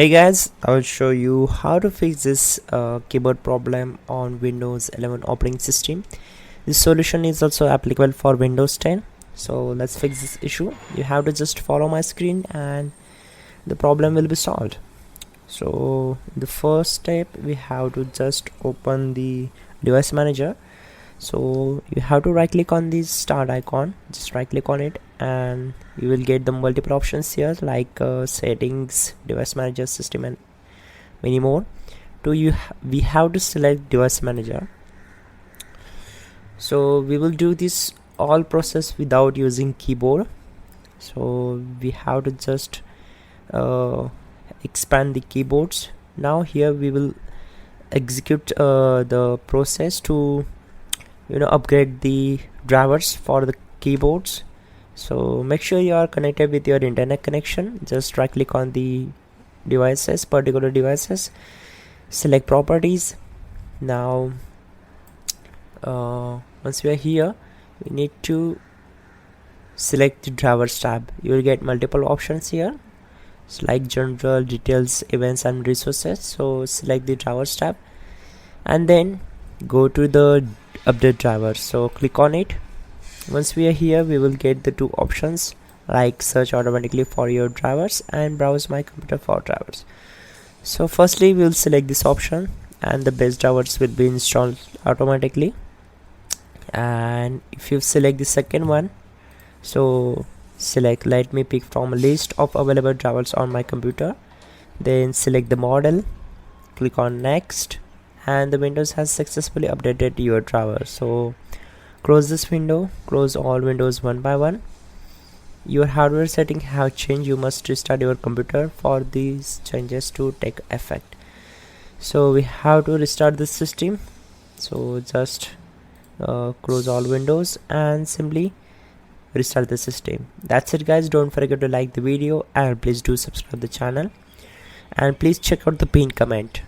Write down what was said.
Hey guys, I will show you how to fix this keyboard problem on Windows 11 operating system. This solution is also applicable for Windows 10. So let's fix this issue. You have to just follow my screen and the problem will be solved. So the first step, we have to just open the device manager. So you have to right click on this start icon, just right click on it, and you will get the multiple options here like settings, device manager, system, and many more. We have to select device manager. So we will do this all process without using keyboard. So we have to just expand the keyboards. Now here we will execute the process to upgrade the drivers for the keyboards. So make sure you are connected with your internet connection. Just right click on the particular devices, select properties. Now once we are here, we need to select the drivers tab. You will get multiple options here. It's like general, details, events, and resources. So select the drivers tab and then go to the update driver. So click on it. Once we are here, we will get the two options like search automatically for your drivers and browse my computer for drivers. So firstly, we will select this option and the base drivers will be installed automatically. And if you select the second one, so select let me pick from a list of available drivers on my computer, then select the model, click on next, and the Windows has successfully updated your driver. So close this window, close all windows one by one. Your hardware setting have changed. You must restart your computer for these changes to take effect. So we have to restart the system. So just close all windows and simply restart the system. That's it guys. Don't forget to like the video and please do subscribe the channel, and please check out the pinned comment.